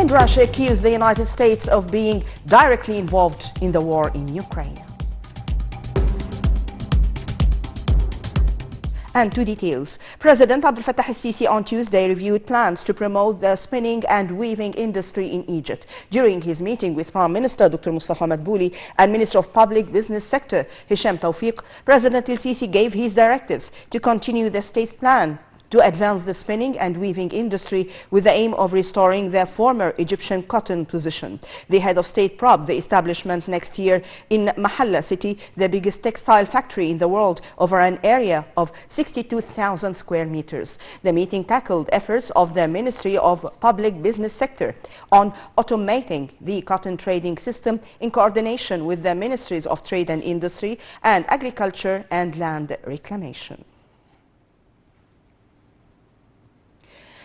And Russia accused the United States of being directly involved in the war in Ukraine. And to details. President Abdel Fattah el-Sisi on Tuesday reviewed plans to promote the spinning and weaving industry in Egypt. During his meeting with Prime Minister Dr. Mustafa Madbouli and Minister of Public Business Sector Hisham Tawfiq, President el-Sisi gave his directives to continue the state's plan to advance the spinning and weaving industry with the aim of restoring the former Egyptian cotton position. The head of state probed the establishment next year in Mahalla city, the biggest textile factory in the world, over an area of 62,000 square meters. The meeting tackled efforts of the Ministry of Public Business Sector on automating the cotton trading system in coordination with the Ministries of Trade and Industry and Agriculture and Land Reclamation.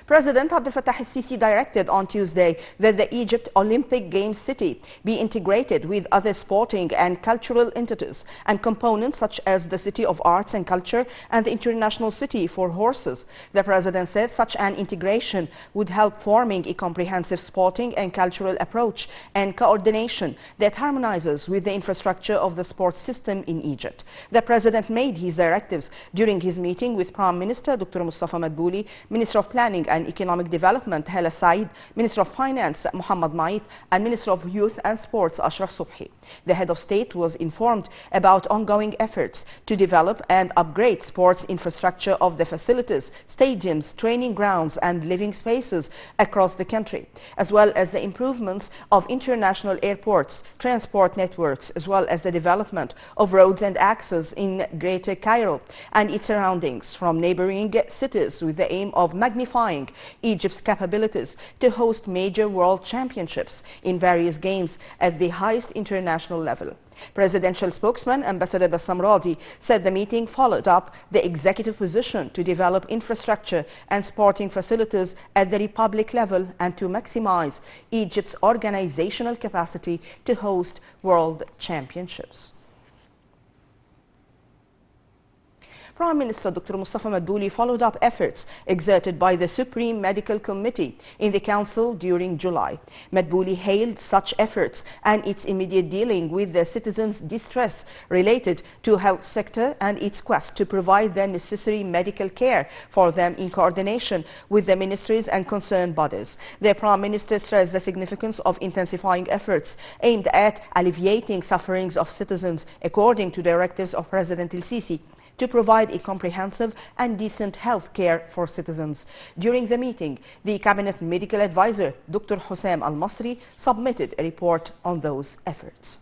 President Abdel Fattah el-Sisi directed on Tuesday that the Egypt Olympic Games city be integrated with other sporting and cultural entities and components such as the City of Arts and Culture and the International City for Horses. The president said such an integration would help forming a comprehensive sporting and cultural approach and coordination that harmonizes with the infrastructure of the sports system in Egypt. The president made his directives during his meeting with Prime Minister Dr. Mustafa Madbouli, Minister of Planning and Economic Development Hala Said, Minister of Finance Mohammed Mait, and Minister of Youth and Sports Ashraf Subhi. The head of state was informed about ongoing efforts to develop and upgrade sports infrastructure of the facilities, stadiums, training grounds and living spaces across the country, as well as the improvements of international airports, transport networks, as well as the development of roads and access in Greater Cairo and its surroundings from neighboring cities with the aim of magnifying Egypt's capabilities to host major world championships in various games at the highest international level. Presidential spokesman Ambassador Bassam Radi said the meeting followed up the executive position to develop infrastructure and sporting facilities at the republic level and to maximize Egypt's organizational capacity to host world championships. Prime Minister Dr. Mustafa Madbouli followed up efforts exerted by the Supreme Medical Committee in the Council during July. Madbouli hailed such efforts and its immediate dealing with the citizens' distress related to health sector and its quest to provide the necessary medical care for them in coordination with the ministries and concerned bodies. The Prime Minister stressed the significance of intensifying efforts aimed at alleviating sufferings of citizens according to directives of President el-Sisi, to provide a comprehensive and decent health care for citizens. During the meeting, the Cabinet Medical Advisor, Dr. Hussein Al-Masri, submitted a report on those efforts.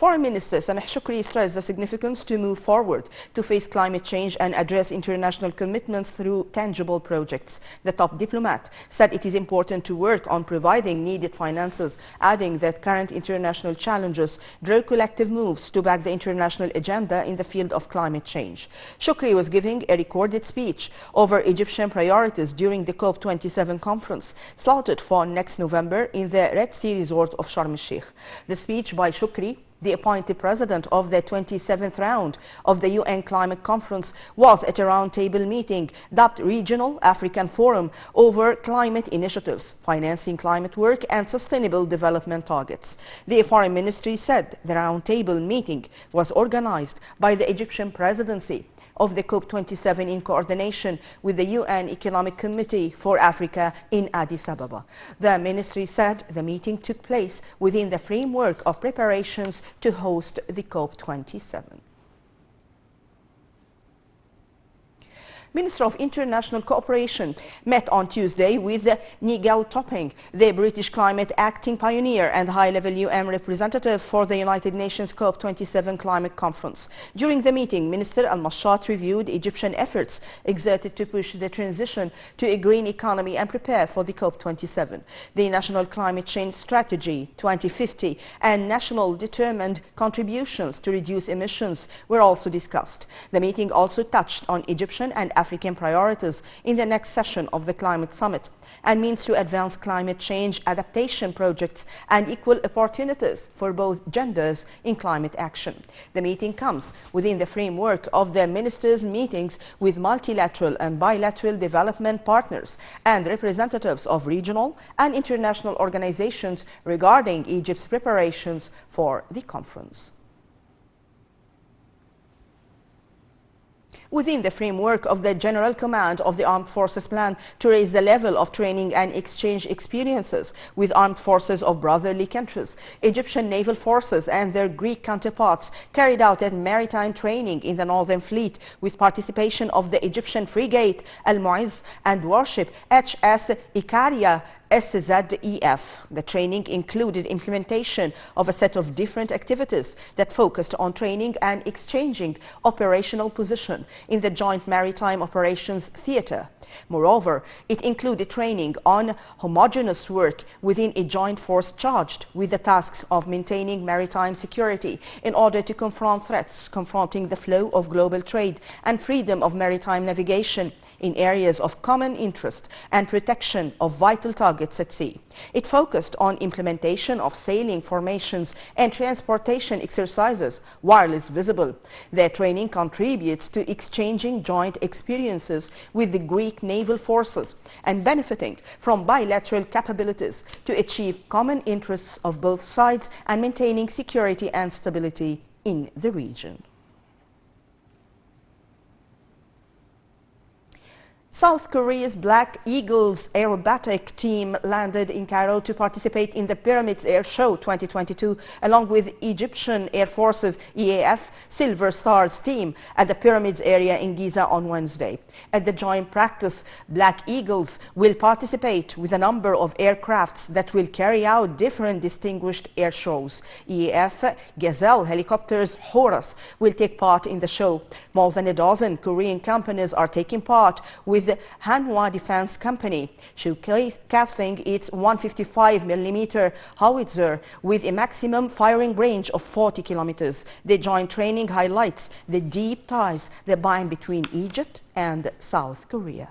Foreign Minister Sameh Shukri stressed the significance to move forward to face climate change and address international commitments through tangible projects. The top diplomat said it is important to work on providing needed finances, adding that current international challenges draw collective moves to back the international agenda in the field of climate change. Shukri was giving a recorded speech over Egyptian priorities during the COP27 conference, slotted for next November in the Red Sea resort of Sharm el-Sheikh. The speech by Shukri, the appointed president of the 27th round of the UN Climate Conference, was at a roundtable meeting dubbed Regional African Forum over Climate Initiatives, Financing Climate Work and Sustainable Development Targets. The Foreign Ministry said the roundtable meeting was organized by the Egyptian presidency of the COP27 in coordination with the UN Economic Committee for Africa in Addis Ababa. The ministry said the meeting took place within the framework of preparations to host the COP27. Minister of International Cooperation met on Tuesday with Nigel Topping, the British climate acting pioneer and high-level UN representative for the United Nations COP27 climate conference. During the meeting, Minister Al-Mashat reviewed Egyptian efforts exerted to push the transition to a green economy and prepare for the COP27. The National Climate Change Strategy 2050 and national determined contributions to reduce emissions were also discussed. The meeting also touched on Egyptian and African priorities in the next session of the Climate Summit, and means to advance climate change adaptation projects and equal opportunities for both genders in climate action. The meeting comes within the framework of the ministers' meetings with multilateral and bilateral development partners and representatives of regional and international organizations regarding Egypt's preparations for the conference. Within the framework of the General Command of the Armed Forces Plan to raise the level of training and exchange experiences with armed forces of brotherly countries, Egyptian naval forces and their Greek counterparts carried out a maritime training in the Northern Fleet with participation of the Egyptian frigate Al-Mu'izz and warship HS Ikaria SZEF. The training included implementation of a set of different activities that focused on training and exchanging operational position in the Joint Maritime Operations Theatre. Moreover, it included training on homogeneous work within a joint force charged with the tasks of maintaining maritime security in order to confront threats confronting the flow of global trade and freedom of maritime navigation in areas of common interest and protection of vital targets at sea. It focused on implementation of sailing formations and transportation exercises while it's visible. Their training contributes to exchanging joint experiences with the Greek naval forces and benefiting from bilateral capabilities to achieve common interests of both sides and maintaining security and stability in the region. South Korea's Black Eagles aerobatic team landed in Cairo to participate in the Pyramids Air Show 2022, along with Egyptian Air Force's EAF Silver Stars team at the Pyramids area in Giza on Wednesday. At the joint practice, Black Eagles will participate with a number of aircrafts that will carry out different distinguished air shows. EAF Gazelle helicopters Horus will take part in the show. More than a dozen Korean companies are taking part, with the Hanwha Defense Company showcasing its 155mm howitzer with a maximum firing range of 40 kilometers. The joint training highlights the deep ties that bind between Egypt and South Korea.